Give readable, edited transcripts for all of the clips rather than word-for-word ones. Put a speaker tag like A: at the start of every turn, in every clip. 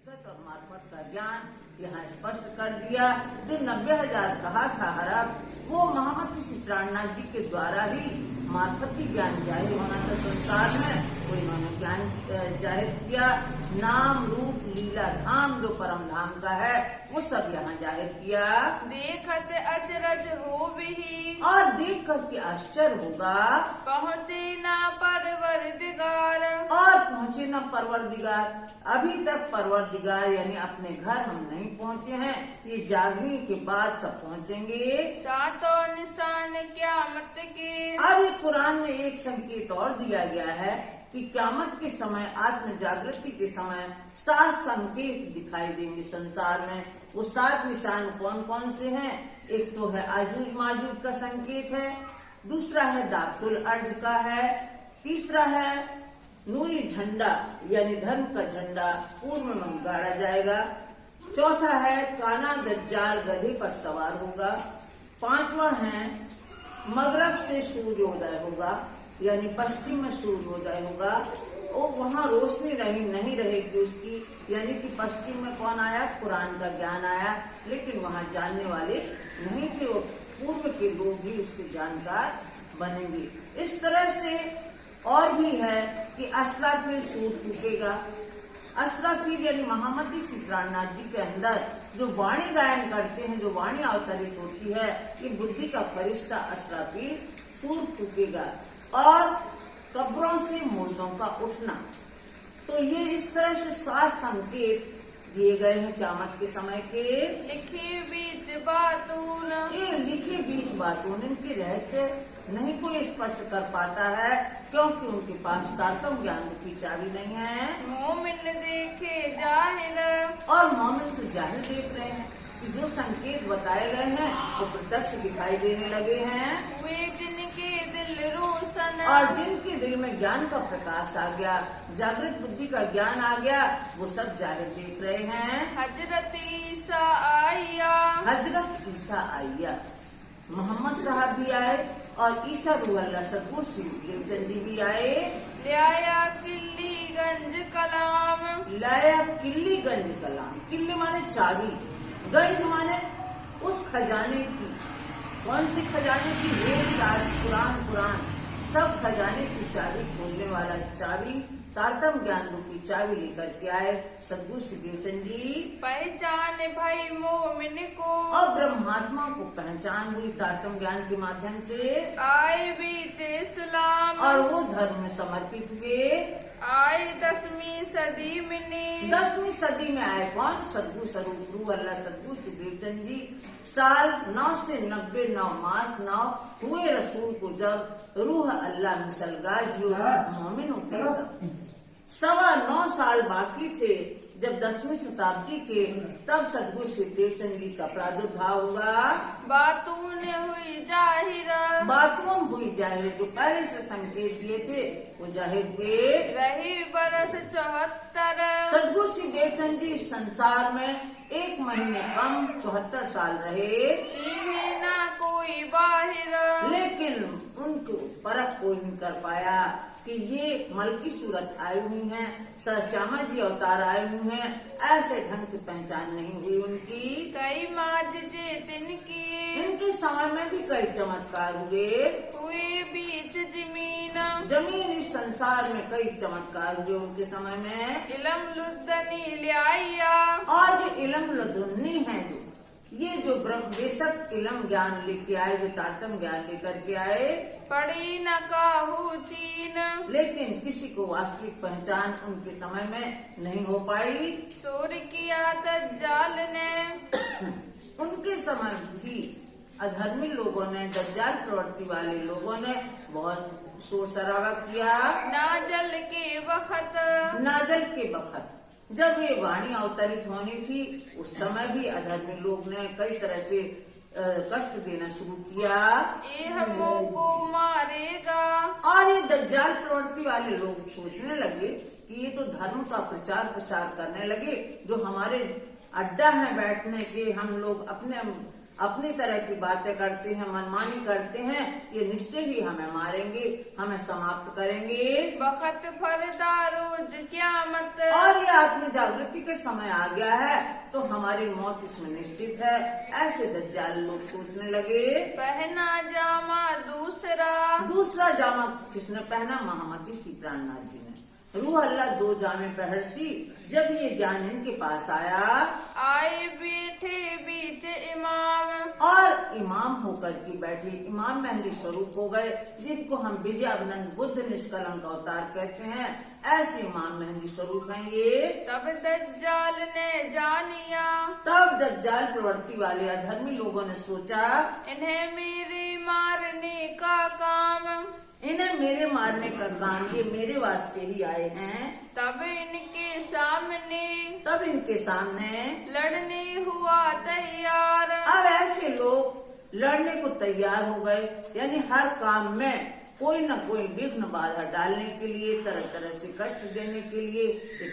A: हकीकत और मार्फत का ज्ञान यहाँ स्पष्ट कर दिया। जो 90,000 कहा था हरफ, वो महामती श्री प्राणनाथ जी के द्वारा ही मार्फती ज्ञान जाहिर होना था संसार में, वो इन्होंने ज्ञान जाहिर किया। नाम रूप लीला धाम जो परम धाम का है वो सब यहाँ जाहिर किया।
B: देखत अचरज हो भी
A: और देख कर के आश्चर्य होगा,
B: पहुँचे ना परवरदिगार।
A: और पहुँचे न परवरदिगार। अभी तक परवरदिगार यानी अपने घर हम नहीं पहुँचे हैं, ये जागने के बाद सब पहुँचेंगे।
B: सातों निशान क़यामत के।
A: अब ये कुरान में एक संकेत और दिया गया है कि क़यामत के समय, आत्म जागृति के समय 7 संकेत दिखाई देंगे संसार में। वो 7 निशान कौन कौन से हैं? एक तो है आजूज माजूज का संकेत है, दूसरा है दाखुल अर्ज का है, तीसरा है नूरी झंडा यानी धर्म का झंडा पूर्व में गाड़ा जाएगा, चौथा है काना दज्जाल गधे पर सवार होगा, 5वां है मगरब से सूर्योदय होगा यानी पश्चिम में सूर्योदय होगा। और वहाँ रोशनी नहीं रहेगी उसकी, यानी कि पश्चिम में कौन आया? कुरान का ज्ञान आया, लेकिन वहाँ जानने वाले नहीं थे, वो पूर्व के लोग ही उसके जानकार बनेंगे। इस तरह से और भी है कि असराफिल सूर फूकेगा। असराफिल यानी महामती श्री प्राणनाथ जी के अंदर जो वाणी गायन करते हैं, जो वाणी अवतरित होती है, ये बुद्धि का फरिश्ता असराफिल सूर फूकेगा। और कब्रों से मुर्दों का उठना। तो ये इस तरह से 7 संकेत दिए गए हैं क़यामत के समय के।
B: लिखे बीच बातून।
A: ये लिखे बीच बातून, इनके रहस्य नहीं कोई स्पष्ट कर पाता है, क्योंकि उनके पास तारतम ज्ञान की चाबी नहीं है।
B: मोमिन देखे जाहिर।
A: और मोमिन तो जाहिर देख रहे हैं कि जो संकेत बताए गए हैं वो प्रत्यक्ष दिखाई देने लगे हैं।
B: वे जिनके दिल रोशन।
A: और जिनके दिल में ज्ञान का प्रकाश आ गया, जागृत बुद्धि का ज्ञान आ गया, वो सब जाहिर देख रहे हैं।
B: हजरत ईसा आया।
A: हजरत ईसा आया, मोहम्मद साहब भी आए और ईसा रूह अल्लाह सदगुरु श्री देवचंद जी भी आए।
B: लाया किल्लीगंज कलाम।
A: लाया किल्लीगंज कलाम। किल्ली माने चाबी, गंज माने उस खजाने की। कौन सी खजाने की? ये साथ कुरान सब खजाने की चाबी खोलने वाला चाबी, तारतम ज्ञान रूपी चाबी लेकर के आए सदगुरु श्री देवचंद जी।
B: पहचान भाई मोमिन को।
A: और ब्रह्मात्मा को पहचान हुई तारतम ज्ञान के माध्यम से।
B: आए बीच इस्लाम।
A: और वो धर्म में समर्पित हुए।
B: आए 10वीं सदी में।
A: 10वीं सदी में आए कौन? सदगुरु स्वरूप रूह अल्लाह सदगुरु श्री देवचंद जी। साल 9 से 90 9 मास 9 हुए रसूल को जब रूह अल्लाह मिसलगाजियो मोमिन उतरा। 9.25 साल बाकी थे जब 10वीं शताब्दी के, तब सदगुरु श्री देवचंद जी का प्रादुर्भाव हुआ।
B: बातून हुई जाहिर।
A: बातून हुई जाहिर, जो पहले से संकेत दिए थे वो जाहिर हुए।
B: रही बरस 74।
A: सदगुरु श्री देवचंद जी इस संसार में 1 महीने कम 74 साल रहे।
B: इन्हें ना कोई बाहिर।
A: लेकिन उनको परख कोई नहीं कर पाया कि ये मलकी सूरत आई हुई हैं, सरश्यामा जी अवतार आए हुए हैं, ऐसे ढंग से पहचान नहीं हुई उनकी।
B: कई माजिजे तिनकी।
A: इनके समय में भी कई चमत्कार
B: हुए बीच
A: जमीन इस संसार में कई चमत्कार हुए उनके समय में।
B: इलम लुद्दनी लिया।
A: और जो इलम लदुन्नी है, ये जो ब्रह्म बेशक इलम ज्ञान लेके आए, जो तारतम ज्ञान लेकर के आए,
B: पड़ी न काहू चीन।
A: लेकिन किसी को वास्तविक पहचान उनके समय में नहीं हो पाई।
B: शोर किया दज्जाल ने।
A: उनके समय भी अधर्मी लोगों ने, दज्जाल प्रवृत्ति वाले लोगों ने बहुत शोर शराबा किया।
B: नाजल के
A: वक्त जब ये वाणी अवतरित होनी थी, उस समय भी अधर्मी लोग ने कई तरह से कष्ट देना शुरू किया।
B: को मारेगा।
A: और ये दज्जाल प्रवृत्ति वाले लोग सोचने लगे कि ये तो धर्म का प्रचार प्रसार करने लगे, जो हमारे अड्डा है बैठने के, हम लोग अपनी तरह की बातें करते हैं, मनमानी करते हैं, ये निश्चय ही हमें मारेंगे, हमें समाप्त करेंगे।
B: बखत फलदार रोज क़यामत।
A: और ये आत्म जागृति के समय आ गया है तो हमारी मौत इसमें निश्चित है। ऐसे दज्जाल लोग सोचने लगे।
B: पहना जामा
A: दूसरा जामा किसने पहना? महामती श्री प्राणनाथ जी ने। रूह अल्लाह 2 जामे पहरसी। जब ये ज्ञान इनके पास आया,
B: आए बैठे बीच इमाम।
A: और इमाम होकर के बैठे, इमाम मेहंदी स्वरूप हो गए, जिनको हम विजयानंद बुद्ध निष्कलंक अवतार कहते हैं। ऐसे इमाम मेहंदी स्वरूप हैं ये।
B: तब दज्जाल ने जानिया,
A: तब दज्जाल प्रवृत्ति वाले अधर्मी लोगों ने सोचा,
B: इन्हें मेरे मारने का काम।
A: इन्हें मेरे मारने का काम, ये मेरे वास्ते ही आए हैं।
B: तब इनके सामने लड़ने हुआ तैयार।
A: अब ऐसे लोग लड़ने को तैयार हो गए, यानी हर काम में कोई न कोई विघ्न बाधा डालने के लिए, तरह तरह से कष्ट देने के लिए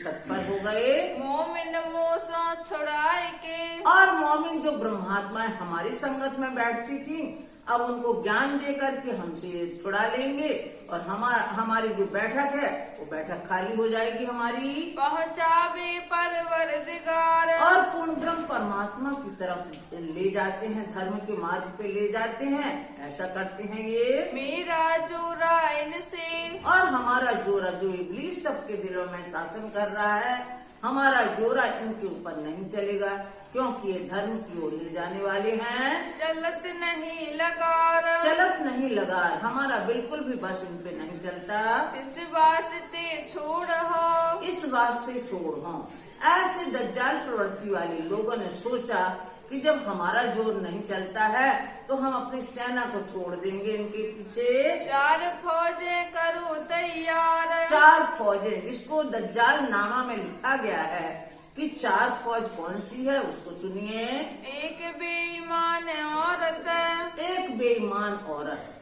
A: तत्पर हो गए।
B: मोमिन मोसों छुड़ाए के,
A: और मोमिन जो ब्रह्मात्माएं हमारी संगत में बैठती थी, अब उनको ज्ञान दे करके हमसे छुड़ा लेंगे और हमारी जो बैठक है वो बैठक खाली हो जाएगी हमारी।
B: पहुँचावे परवरदिगार,
A: और पूर्ण ब्रह्म परमात्मा की तरफ ले जाते हैं, धर्म के मार्ग पे ले जाते हैं। ऐसा करते हैं ये।
B: मेरा जोरा इनसे,
A: और हमारा जोरा जो इब्लीस सबके दिलों में शासन कर रहा है, हमारा जोरा इनके ऊपर नहीं चलेगा, क्योंकि ये धर्म की ओर ले जाने वाले हैं।
B: चलत नहीं लगा,
A: हमारा बिल्कुल भी बस इन पे नहीं चलता।
B: इस वास्ते छोड़ हो।
A: ऐसे दज्जाल प्रवृत्ति वाले लोगों ने सोचा कि जब हमारा जोर नहीं चलता है तो हम अपनी सेना को छोड़ देंगे इनके पीछे।
B: 4 फौजें करो तैयार।
A: 4 फौजें, जिसको दज्जाल नामा में लिखा गया है कि 4 फौज कौन सी है उसको सुनिए।
B: एक बेईमान औरत,
A: एक बेईमान औरत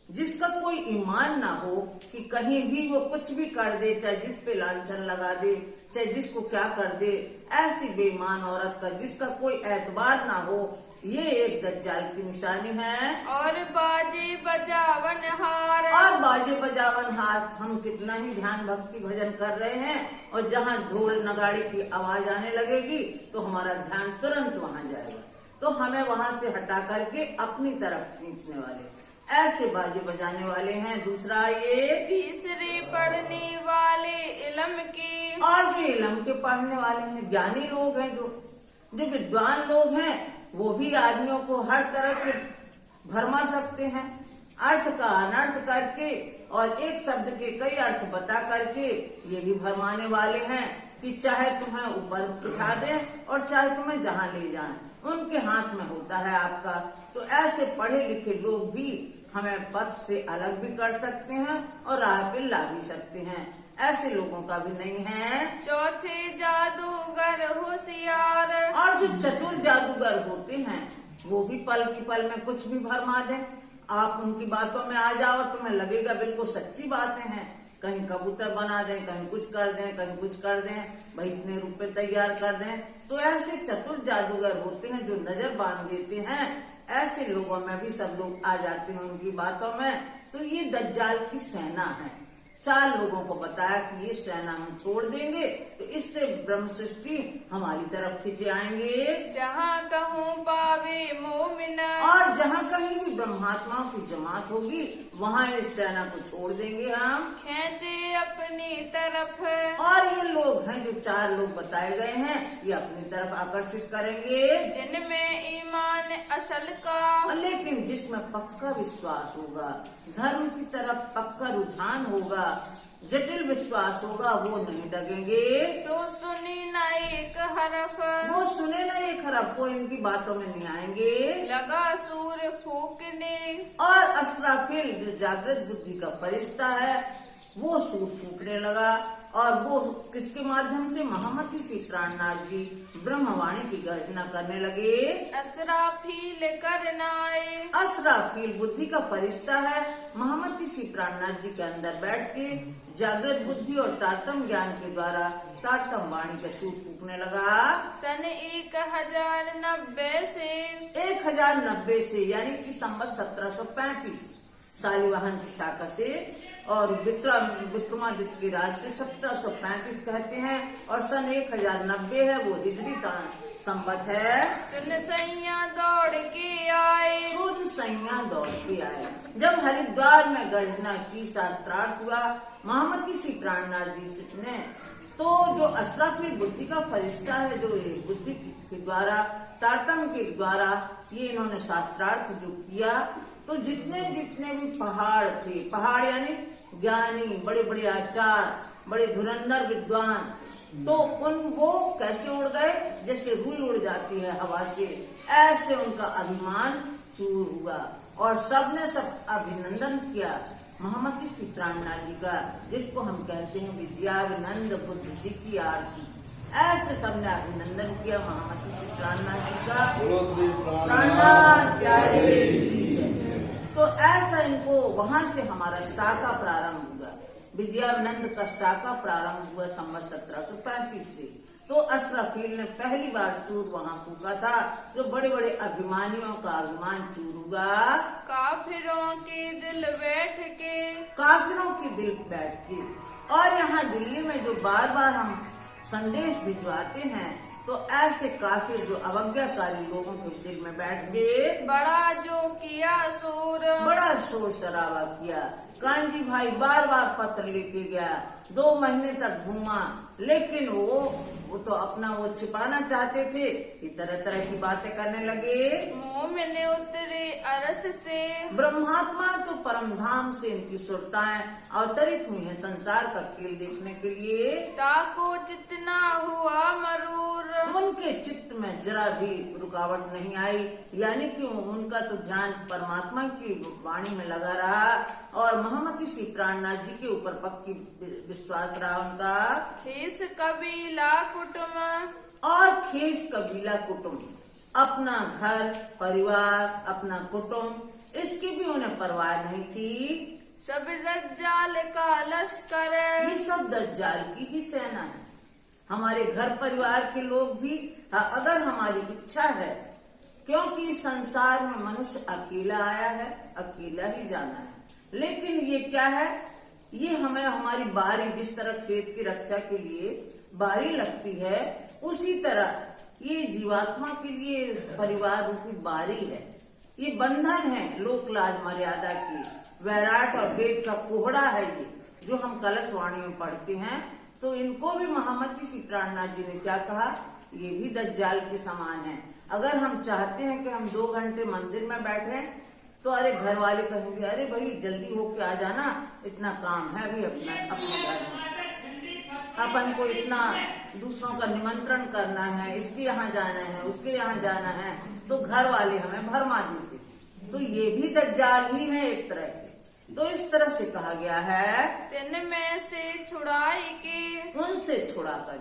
A: जिसका कोई ईमान ना हो कि कहीं भी वो कुछ भी कर दे, चाहे जिस पे लांछन लगा दे, चाहे जिसको क्या कर दे, ऐसी बेईमान औरत का जिसका कोई एतबार ना हो, ये एक दज्जाल की निशानी है।
B: और बाजे बजावन हार,
A: और बाजे बजावन हार, हम कितना ही ध्यान भक्ति भजन कर रहे हैं और जहाँ ढोल नगाड़े की आवाज आने लगेगी तो हमारा ध्यान तुरंत वहाँ जाएगा, तो हमें वहाँ से हटा करके अपनी तरफ खींचने वाले ऐसे बाजे बजाने वाले हैं। दूसरा ये
B: तीसरे पढ़ने वाले इल्म की,
A: और जो इल्म के पढ़ने वाले हैं, ज्ञानी लोग हैं, जो विद्वान लोग हैं, वो भी आदमियों को हर तरह से भरमा सकते हैं, अर्थ का अनर्थ करके और एक शब्द के कई अर्थ बता करके ये भी भरमाने वाले हैं कि चाहे तुम्हें ऊपर उठा दें और चाहे तुम्हें जहाँ ले जाएं, उनके हाथ में होता है आपका। तो ऐसे पढ़े लिखे लोग भी हमें पथ से अलग भी कर सकते हैं और राह पे ला भी सकते हैं। ऐसे लोगों का भी नहीं है।
B: चौथे जादूगर होशियार,
A: और जो चतुर जादूगर होते हैं वो भी पल की पल में कुछ भी भरमा दें। आप उनकी बातों में आ जाओ, तुम्हें लगेगा बिल्कुल सच्ची बातें हैं, कहीं कबूतर बना दें, कहीं कुछ कर दें, कहीं कुछ कर दें, भाई इतने रुपए तैयार कर दें। तो ऐसे चतुर जादूगर होते हैं जो नजर बांध देते हैं। ऐसे लोगों में भी सब लोग आ जाते हैं उनकी बातों में। तो ये दज्जाल की सेना है। 4 लोगों को बताया कि ये सेना हम छोड़ देंगे तो इससे ब्रह्म सृष्टि हमारी तरफ खींचे आएंगे।
B: जहाँ कहूँ पावे मोमिन,
A: और जहाँ कहीं भी ब्रह्मात्माओं की जमात होगी वहाँ इस सेना को छोड़ देंगे हम,
B: खींचे अपनी तरफ।
A: और ये लोग हैं जो 4 लोग बताए गए हैं, ये अपनी तरफ आकर्षित करेंगे,
B: जिनमें ईमान असल का,
A: लेकिन जिसमें पक्का विश्वास होगा, धर्म की तरफ पक्का रुझान होगा, जटिल विश्वास होगा, वो नहीं डगेंगे।
B: सो सुनी ना एक हरफ,
A: वो सुने ना एक हरफ, वो इनकी बातों में नहीं आएंगे।
B: लगा सूर फूकने,
A: और असराफिल जो जागृत बुद्धि का फरिश्ता है वो सूर फूकने लगा। और वो किसके माध्यम से? महामती श्री प्राणनाथ जी ब्रह्मवाणी की गर्जना करने लगे।
B: असराफील करनाए।
A: असराफील बुद्धि का फरिश्ता है, महामती श्री प्राणनाथ जी के अंदर बैठ के जागृत बुद्धि और तारतम ज्ञान के द्वारा तारतम वाणी का सूर फूकने लगा।
B: सन 1090 से
A: 1090 से यानी कि संवत 1735 शालिवाहन की शाखा से और विक्रमादित्य की राज से 1735 कहते हैं और सन 1090 है वो हिजरी संवत है।
B: सुन सैया दौड़ के आए।
A: सुन सैया दौड़ के आए। जब हरिद्वार में गर्जना की शास्त्रार्थ हुआ महामती श्री प्राणनाथ जी ने, तो जो असराफील बुद्धि का फरिश्ता है, जो बुद्धि के द्वारा तारतम के द्वारा ये इन्होंने शास्त्रार्थ जो किया, तो जितने भी पहाड़ थे, पहाड़ यानी ज्ञानी, बड़े बड़े आचार्य, बड़े धुरंधर विद्वान, तो वो कैसे उड़ गए? जैसे रुई उड़ जाती है हवा से, ऐसे उनका अभिमान चूर हुआ और सबने सब अभिनंदन किया महामती श्री प्राणनाथ जी का, जिसको हम कहते हैं विद्याविनंद बुद्ध जी की आरती। ऐसे सबने अभिनंदन किया महामती श्री प्राणनाथ जी का। प्राणनाथ प्यारे। तो ऐसा इनको वहां से हमारा शाखा प्रारंभ हुआ, विजयानंद का शाखा प्रारंभ हुआ संवत 1735 से। तो असराफील ने पहली बार चूर वहां फूका था, जो बड़े बड़े अभिमानियों का अभिमान चूर हुआ।
B: काफिरों के दिल बैठ के।
A: काफिरों के दिल बैठ के। और यहाँ दिल्ली में जो बार बार हम संदेश भिजवाते हैं, तो ऐसे काफिर जो अवज्ञाकारी लोगों के दिल में बैठ गए।
B: बड़ा जो किया
A: शोर शराबा किया। कांजी भाई बार बार पत्र लेके गया, 2 महीने तक घूमा, लेकिन वो तो अपना वो छिपाना चाहते थे, तरह तरह की बातें करने लगे।
B: मुंह में उतरे अरस से।
A: ब्रह्मात्मा तो परम धाम से इनकी सुरताएं अवतरित हुई हैं संसार का खेल देखने के लिए।
B: ताको जितना हुआ मरूर।
A: उनके चित्त में जरा भी रुकावट नहीं आई, यानी कि उनका तो ध्यान परमात्मा की वाणी में लगा रहा और महामती श्री प्राणनाथ जी के ऊपर पक्की विश्वास रहा उनका।
B: खेस कबीला कुटुंब।
A: और खेस कबीला कुटुंब, अपना घर परिवार, अपना कुटुंब, इसकी भी उन्हें परवाह नहीं थी।
B: सब दज्जाल का लश्कर।
A: ये सब दज्जाल की ही सेना है। हमारे घर परिवार के लोग भी, अगर हमारी इच्छा है, क्योंकि इस संसार में मनुष्य अकेला आया है, अकेला ही जाना है, लेकिन ये क्या है, ये हमें हमारी बारी, जिस तरह खेत की रक्षा के लिए बारी लगती है, उसी तरह ये जीवात्मा के लिए परिवार रूपी बारी है। ये बंधन है लोक लाज मर्यादा की, वैराट और वेद का कोहड़ा है ये, जो हम कलश वाणी में पढ़ते हैं। तो इनको भी महामती श्री प्राणनाथ जी ने क्या कहा, ये भी दज्जाल के समान है। अगर हम चाहते हैं कि हम 2 घंटे मंदिर में बैठे, तो अरे घर वाले कहेंगे, अरे भाई जल्दी होके आ जाना, इतना काम है अभी अपने घर में, अपन को इतना दूसरों का निमंत्रण करना है, इसके यहाँ जाना है, उसके यहाँ जाना है, तो घर वाले हमें भरमा देते। तो ये भी दज्जाल ही है एक तरह के। तो इस तरह से कहा गया है,
B: तिन में से छुड़ाई के।
A: उनसे छुड़ा कर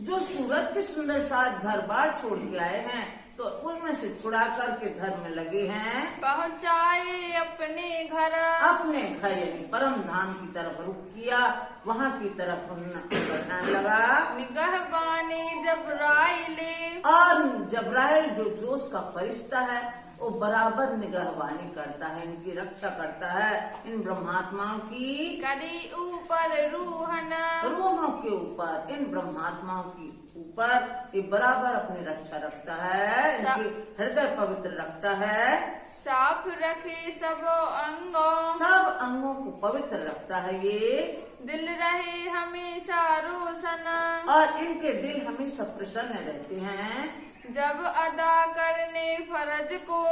A: जो सूरत के सुंदर साथ घर बार छोड़ के आए हैं, तो उनमें से छुड़ा करके घर में लगे हैं।
B: पहुँचाए अपने घर।
A: अपने घर यानी परम धाम की तरफ रुख किया, वहाँ की तरफ बढ़ने लगा।
B: निगहबानी जबराइले।
A: और जबराइल जो जोश का फरिश्ता है, वो बराबर निगहबानी करता है, इनकी रक्षा करता है, इन ब्रह्मात्माओं की।
B: करी ऊपर रूहन।
A: रूहों के ऊपर, इन ब्रह्मात्माओं की ऊपर ये बराबर अपनी रक्षा रखता है, इनके हृदय पवित्र रखता है।
B: साफ रखे सब अंगों।
A: सब अंगों को पवित्र रखता है ये।
B: दिल रहे हमेशा रोशन।
A: और इनके दिल हमेशा प्रसन्न रहते हैं।
B: जब अदा करने फर्ज को।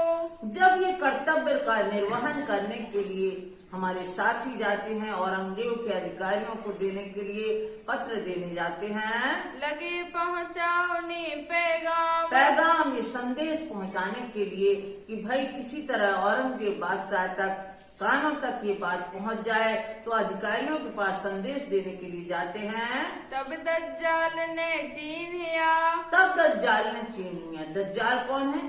A: जब ये कर्तव्य का निर्वहन करने के लिए हमारे साथी जाते हैं, औरंगजेब के अधिकारियों को देने के लिए पत्र देने जाते हैं,
B: लगे पहुँचाने पैगाम।
A: पैगाम ये संदेश पहुंचाने के लिए कि भाई किसी तरह औरंगजेब बादशाह तक कानों तक ये बात पहुंच जाए तो अधिकारियों के पास संदेश देने के लिए जाते हैं।
B: तब दज्जाल ने चिन्हिया।
A: तब दज्जाल ने छीन लिया। दज्जाल कौन है?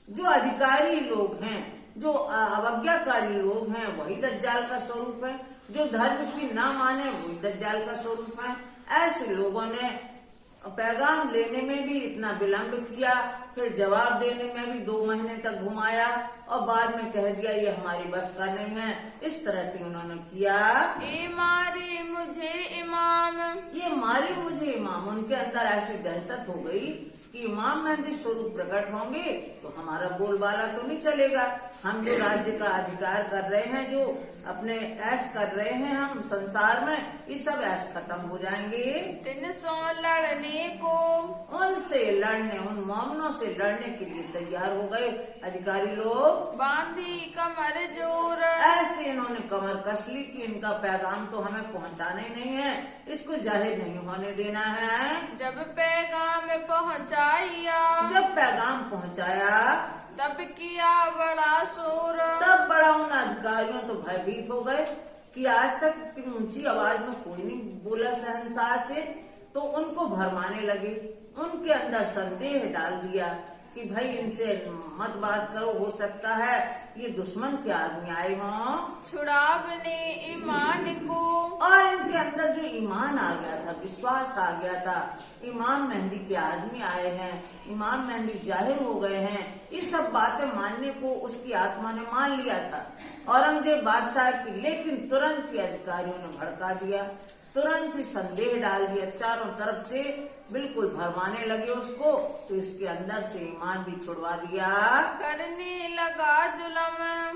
A: जो अधिकारी लोग हैं, जो अवज्ञाकारी लोग हैं, वही दज्जाल का स्वरूप है। जो धर्म की ना माने वही दज्जाल का स्वरूप है। ऐसे लोगों ने पैगाम लेने में भी इतना विलंब किया, फिर जवाब देने में भी 2 महीने तक घुमाया और बाद में कह दिया ये हमारी बस का नहीं है। इस तरह से उन्होंने किया।
B: ये मारे मुझे इमाम।
A: ये मारे मुझे इमाम। उनके अंदर ऐसी दहशत हो गई कि इमाम मेहदी स्वरूप प्रकट होंगे तो हमारा बोलबाला तो नहीं चलेगा। हम जो राज्य का अधिकार कर रहे हैं, जो अपने ऐश कर रहे हैं हम संसार में, ये सब ऐश खत्म हो जाएंगे।
B: 300 लड़ने को।
A: उनसे लड़ने, उन मोमनों से लड़ने के लिए तैयार हो गए अधिकारी लोग।
B: बांधी कमर जोर।
A: ऐसे इन्होंने कमर कस ली कि इनका पैगाम तो हमें पहुंचाना ही नहीं है, इसको जाहिर नहीं होने देना है।
B: जब पैगाम पहुंचाया।
A: जब पैगाम पहुंचाया
B: तब किया बड़ा शोर।
A: तब बड़ा उन अधिकारियों तो भयभीत हो गए कि आज तक इतनी ऊंची आवाज में कोई नहीं बोला शहंशाह से। तो उनको भरमाने लगे, उनके अंदर संदेह डाल दिया कि भाई इनसे मत बात करो, हो सकता है ये दुश्मन के आदमी आए हों।
B: छुड़ावने ईमान को।
A: और इनके अंदर जो ईमान आ गया था, विश्वास आ गया था, इमाम मेहंदी के आदमी आए हैं, इमाम मेहंदी जाहिर हो गए हैं, ये सब बातें मानने को उसकी आत्मा ने मान लिया था औरंगजेब बादशाह की। लेकिन तुरंत ही अधिकारियों ने भड़का दिया, तुरंत ही संदेह डाल दिया, चारों तरफ से बिल्कुल भरमाने लगे उसको। तो इसके अंदर से ईमान भी छुड़वा दिया,
B: करने लगा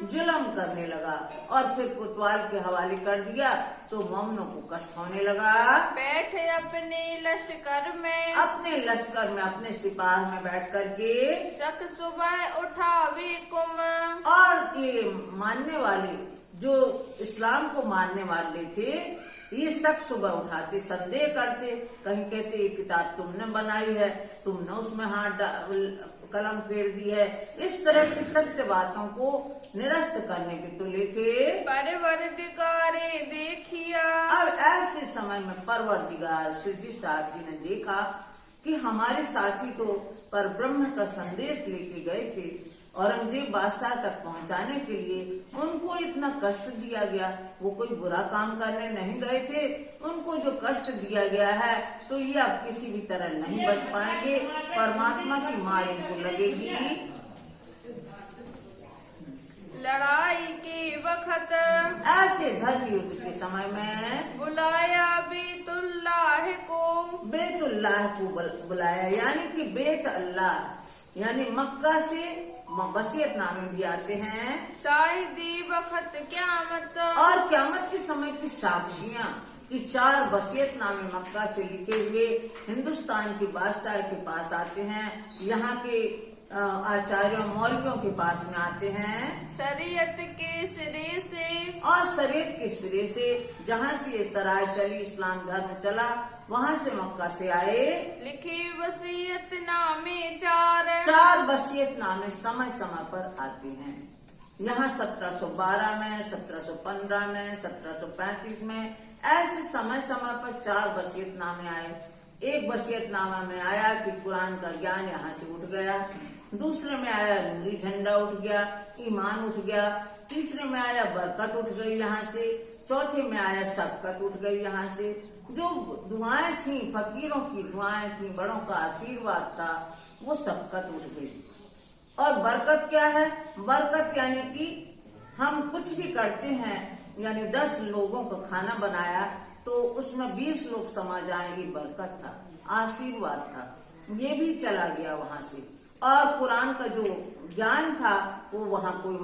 A: जुल्म करने लगा और फिर कोतवाल के हवाले कर दिया। तो मोमनों को कष्ट होने लगा।
B: बैठे अपने लश्कर में।
A: अपने लश्कर में, अपने सिपाह में बैठ करके
B: शक सुबह उठावे कुम।
A: और ये मानने वाले, जो इस्लाम को मानने वाले थे, ये शक सुबह उठाते, संदेह करते, कहीं कहते ये किताब तुमने बनाई है, तुमने उसमें हाथ कलम फेर दी है। इस तरह की सत्य बातों को निरस्त करने के तुले थे।
B: परवरदिगारे देखिया।
A: अब ऐसे समय में परवरदिगार सिद्धी साहब जी ने देखा कि हमारे साथी तो पर ब्रह्म का संदेश लेके गए थे, औरंगजेब बादशाह तक पहुंचाने के लिए उनको इतना कष्ट दिया गया। वो कोई बुरा काम करने नहीं गए थे, उनको जो कष्ट दिया गया है तो ये अब किसी भी तरह नहीं बच पाएंगे, परमात्मा की मार इनको लगेगी।
B: लड़ाई के वक्त
A: ऐसे धर्म युद्ध के समय में
B: बुलाया बेतुल्लाह को।
A: बेतुल्लाह को बुलाया, यानी कि बेत अल्लाह, यानी मक्का से वसीयतनामे भी आते हैं।
B: शाहिदी वक्त क़यामत।
A: और क़यामत के समय की साक्षियां कि 4 वसीयतनामे मक्का से लिखे हुए हिंदुस्तान के बादशाह के पास आते हैं, यहाँ के आचार्यों मौलवियों के पास में आते हैं।
B: शरीयत के सिरे से।
A: और शरीयत के सिरे से, जहाँ से ये सराय चली, इस्लाम धर्म चला, वहाँ से मक्का से आए।
B: लिखी वसीयतनामे 4
A: वसीयतनामे समय समय पर आते हैं। यहाँ 1712 में, 1715 में, 1735 में, ऐसे समय समय पर 4 वसीयतनामे आए। एक वसीयतनामा में आया कि कुरान का ज्ञान यहाँ से उठ गया, दूसरे में आया नूरी झंडा उठ गया, ईमान उठ गया, तीसरे में आया बरकत उठ गई यहाँ से, चौथे में आया शफकत उठ गई यहाँ से। जो दुआएं थी, फकीरों की दुआएं थी, बड़ों का आशीर्वाद था, वो शफकत उठ गई। और बरकत क्या है? बरकत यानी कि हम कुछ भी करते हैं, यानी 10 लोगों का खाना बनाया तो उसमें 20 लोग समा जाए, ये बरकत था, आशीर्वाद था। ये भी चला गया वहां से। और कुरान का जो ज्ञान था वो वहाँ कोई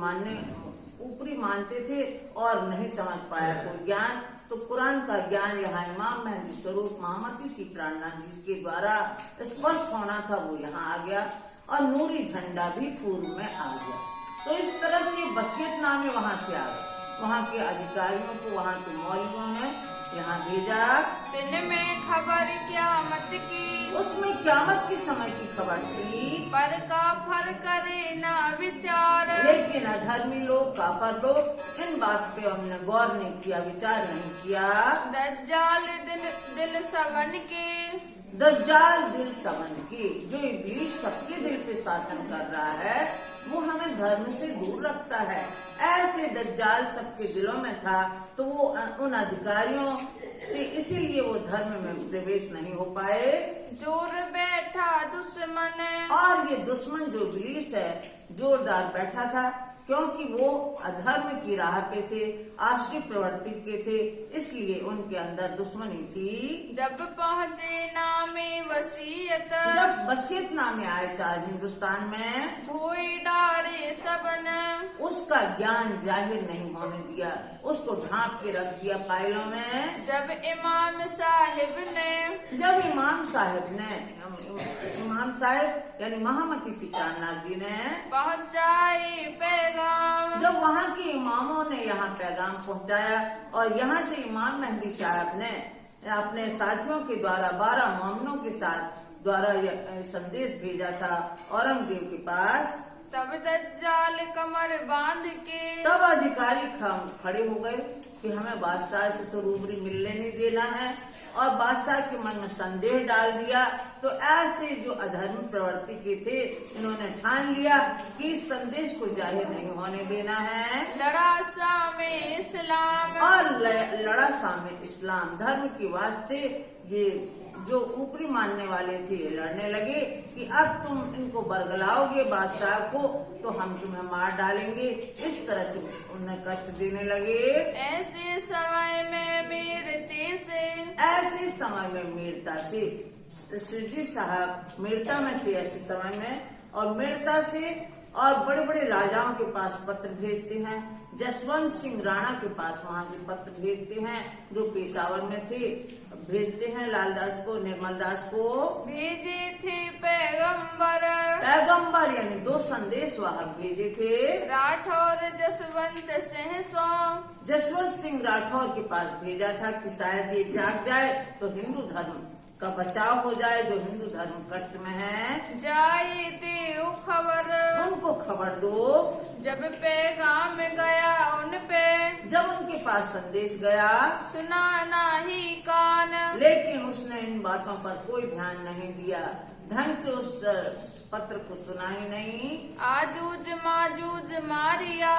A: ऊपरी मानते थे और नहीं समझ पाया कोई ज्ञान, तो कुरान का ज्ञान यहाँ इमाम मेहदी स्वरूप मोहम्मदी सी प्राणनाथ जी के द्वारा स्पष्ट होना था, वो यहाँ आ गया। और नूरी झंडा भी पूर्व में आ गया। तो इस तरह से वसीयतनामे वहाँ से आ गए। वहाँ के अधिकारियों को, वहाँ के मौलवियों ने यहाँ भेजा।
B: दिन में खबर क़यामत की।
A: उसमें क़यामत के समय की खबर थी,
B: पर काफर करे ना विचार।
A: लेकिन अधर्मी लोग, काफर लोग इन बात पे हमने गौर नहीं किया, विचार नहीं किया।
B: दज्जाल दिल सबन के,
A: दज्जाल दिल सबन की, जो इब्लीस सबके दिल पे शासन कर रहा है, वो हमें धर्म से दूर रखता है। ऐसे दज्जाल सबके दिलों में था, तो वो उन अधिकारियों से इसीलिए वो धर्म में प्रवेश नहीं हो पाए।
B: जोर बैठा दुश्मन,
A: और ये दुश्मन जो इब्लीस है, जोरदार बैठा था, क्योंकि वो अधर्म की राह पे थे, आश्रित प्रवृत्ति के थे, इसलिए उनके अंदर दुश्मनी थी।
B: जब पहुँचे नामे वसीयत,
A: जब वसीयतनामे आए चार हिंदुस्तान में,
B: धोई डारे सबन।
A: उसका ज्ञान जाहिर नहीं होने दिया, उसको ढांप के रख दिया फाइलों में।
B: जब इमाम साहिब ने,
A: जब इमाम साहब ने, इमाम साहब यानी महामती सिकंदर जी ने
B: पहुँचाए पैगाम,
A: जब वहाँ के इमामों ने यहाँ पैगाम पहुँचाया, और यहाँ से इमाम मेहदी साहब ने अपने साथियों के द्वारा 12 मोमिनों के साथ द्वारा यह संदेश भेजा था औरंगजेब के पास,
B: तब दज्जाल कमर बांध के,
A: तब अधिकारी खड़े हो गए कि हमें बादशाह से तो रूबरी मिलने नहीं देना है, और बादशाह के मन में संदेह डाल दिया। तो ऐसे जो अधर्म प्रवृत्ति के थे, इन्होंने ठान लिया कि इस संदेश को जाहिर नहीं होने देना है।
B: लड़ा सामे इस्लाम,
A: और लड़ा सामे इस्लाम, धर्म के वास्ते ये जो ऊपरी मानने वाले थे ये लड़ने लगे कि अब तुम इनको बरगलाओगे बादशाह को, तो हम तुम्हें मार डालेंगे। इस तरह से उन्हें कष्ट देने लगे।
B: ऐसे समय में मीरते से,
A: ऐसे समय में मीरता से, सिरजी साहब मीरता में थे ऐसे समय में, और मीरता से और बड़े बड़े राजाओं के पास पत्र भेजते हैं। जसवंत सिंह राणा के पास वहाँ से पत्र भेजते हैं, जो पेशावर में थे, भेजते हैं लालदास को, निर्मल दास को।
B: भेजे थे पैगंबर,
A: पैगंबर यानी 2 संदेश वहाँ भेजे थे।
B: राठौर जसवंत सिंह सो,
A: जसवंत सिंह राठौर के पास भेजा था कि शायद ये जाग जाए तो हिंदू धर्म का बचाव हो जाए, जो हिंदू धर्म कष्ट में है।
B: जाए दे खबर,
A: उनको खबर दो।
B: जब पैगाम गया उन पे,
A: जब उनके पास संदेश गया,
B: सुना नाही कान,
A: लेकिन उसने इन बातों पर कोई ध्यान नहीं दिया, ढंग से उस पत्र को सुना ही नहीं।
B: आजूज माजूज मारिया,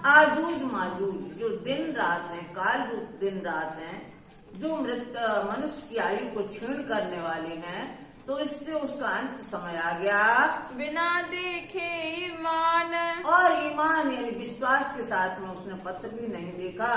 A: आजूज माजूज जो दिन रात है, काल रूप दिन रात है, जो मृत मनुष्य की आयु को छीण करने वाले हैं, तो इससे उसका अंत समय आ गया।
B: बिना देखे ईमान,
A: और ईमान यानी विश्वास के साथ में उसने पत्र भी नहीं देखा,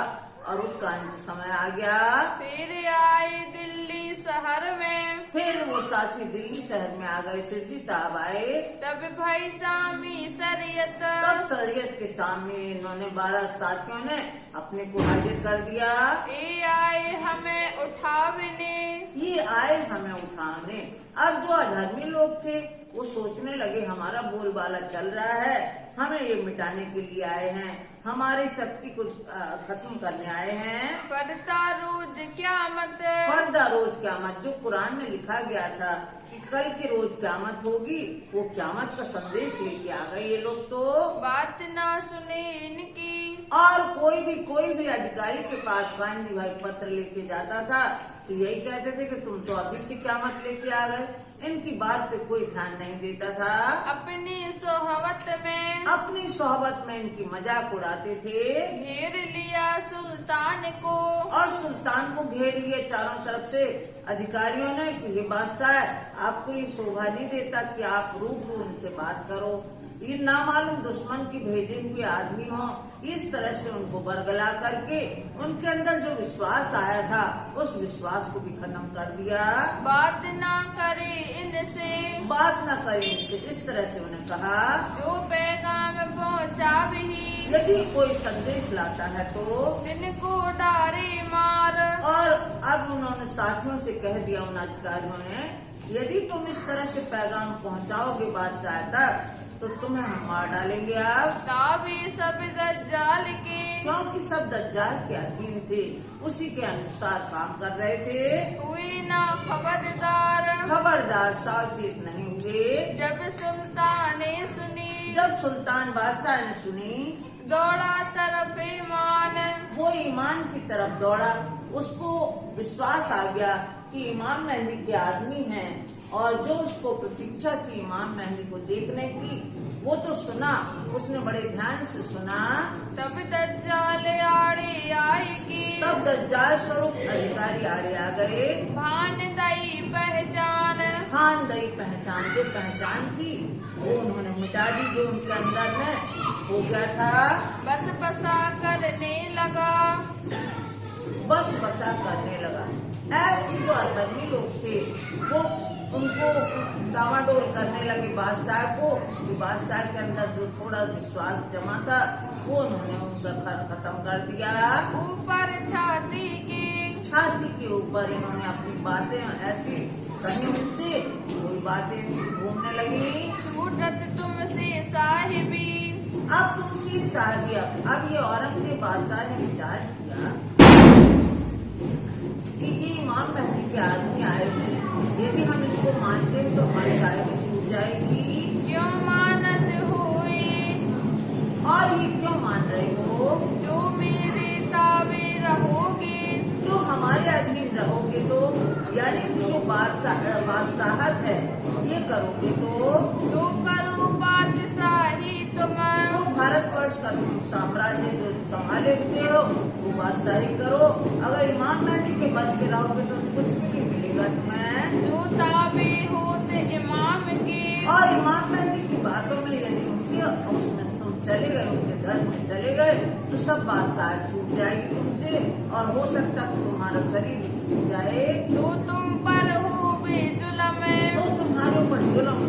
A: और उसका अंत समय आ गया।
B: फिर आए दिल्ली शहर में,
A: फिर वो साथी दिल्ली शहर में आ गए, सिरजी साहब आए।
B: तब भाई सामी शरीयत,
A: तब शरीयत के सामने इन्होंने 12 साथियों ने अपने को हाजिर कर दिया।
B: ये आए हमें उठावने,
A: ये आए हमें उठाने। अब जो अधर्मी लोग थे वो सोचने लगे हमारा बोलबाला चल रहा है, हमें ये मिटाने के लिए आए हैं, हमारी शक्ति को खत्म करने आए हैं।
B: पड़ता रोज क्यामत,
A: पर्दा रोज क्यामत, जो कुरान में लिखा गया था कि कल की रोज क्यामत होगी, वो क्यामत का संदेश लेके आ गए ये लोग। तो
B: बात ना सुने इनकी,
A: और कोई भी अधिकारी के पास गांधी भाई पत्र लेके जाता था तो यही कहते थे कि तुम तो अभी से क्यामत लेके आ गए। इनकी बात पे कोई ध्यान नहीं देता था।
B: अपनी सोहबत में,
A: अपनी सोहबत में इनकी मजाक उड़ाते थे।
B: घेर लिया सुल्तान को,
A: और सुल्तान को घेर लिए चारों तरफ से अधिकारियों ने कि ये बादशाह आपको ये शोभा नहीं देता कि आप रूबरू उनसे बात करो, ये नामालूम दुश्मन की भेजे हुए आदमी हो। इस तरह से उनको बरगला करके उनके अंदर जो विश्वास आया था उस विश्वास को भी खत्म कर दिया।
B: बात ना करे इनसे,
A: बात न करे इनसे, इस तरह से उन्हें कहा
B: जो पैगाम पहुँचा भी,
A: यदि कोई संदेश लाता है तो
B: तिनको डारे मार।
A: और अब उन्होंने साथियों से कह दिया उन अधिकारियों ने, यदि तुम इस तरह से पैगाम पहुंचाओगे बादशाह तक तो तुम्हें हम मार डालेंगे अब।
B: ताबी सब दज्जाल के
A: क्योंकि सब दज्जाल के अधीन थे, उसी के अनुसार काम कर रहे थे।
B: हुई ना खबरदार,
A: खबरदार सावचेत नहीं हुए।
B: जब सुल्तान ने सुनी,
A: जब सुल्तान बादशाह ने सुनी,
B: दौड़ा तरफ ईमान,
A: वो ईमान की तरफ दौड़ा। उसको विश्वास आ गया कि इमाम मेहंदी के आदमी हैं, और जो उसको प्रतीक्षा थी इमाम मेहंदी को देखने की, वो तो सुना, उसने बड़े ध्यान से सुना।
B: तब दज्जाल आड़े आएगी,
A: तब दज्जाल स्वरूप अधिकारी आड़े आ गए।
B: भान दई पहचान,
A: खान दई पहचान, जो पहचान थी वो उन्होंने मिटा दी, जो उनके अंदर में हो गया था।
B: बस बसा करने लगा,
A: बस बसा करने लगा। ऐसे जो अरबी लोग थे वो उनको डामाडोल करने लगे बादशाह को, कि बादशाह के अंदर जो थोड़ा विश्वास जमा था वो उन्होंने उनका खत्म कर दिया।
B: ऊपर छाती की,
A: छाती के ऊपर इन्होंने अपनी बातें ऐसी कही उनसे, कोई बातें घूमने लगी।
B: छूटत तुमसे साहिबी,
A: अब तुमसे साहबी, अब ये औरंगजेब बादशाह ने विचार किया कि ये इमाम मेहंदी के आदमी आए हैं, यदि हम इनको मानते हैं तो हमारी साहिबी छूट जाएगी।
B: क्यों मानत हुई,
A: और ये क्यों मान रहे हो?
B: जो मेरे ताबे रहोगे,
A: जो हमारे अधीन रहोगे तो, यानी कि जो बादशाहत है ये करोगे तो
B: करो बादशाही तुम,
A: तो भारतवर्ष का तुम साम्राज्य जो संभाले हुए हो वो बादशाही करो। अगर इमाम मेहंदी के बन के रहोगे तो कुछ भी नहीं मिलेगा तुम्हें।
B: जो ताबे होते इमाम के,
A: और इमाम मेहंदी की बातों में यदि उनके उसमें तुम चले गए, उनके धर्म में चले गए, तो सब बादशाह छूट जाएगी तुमसे, और हो सकता है तुम्हारा शरीर भी छूट जाए।
B: तो तुम पर हो जुलम,
A: तो तुम्हारे ऊपर जुल्म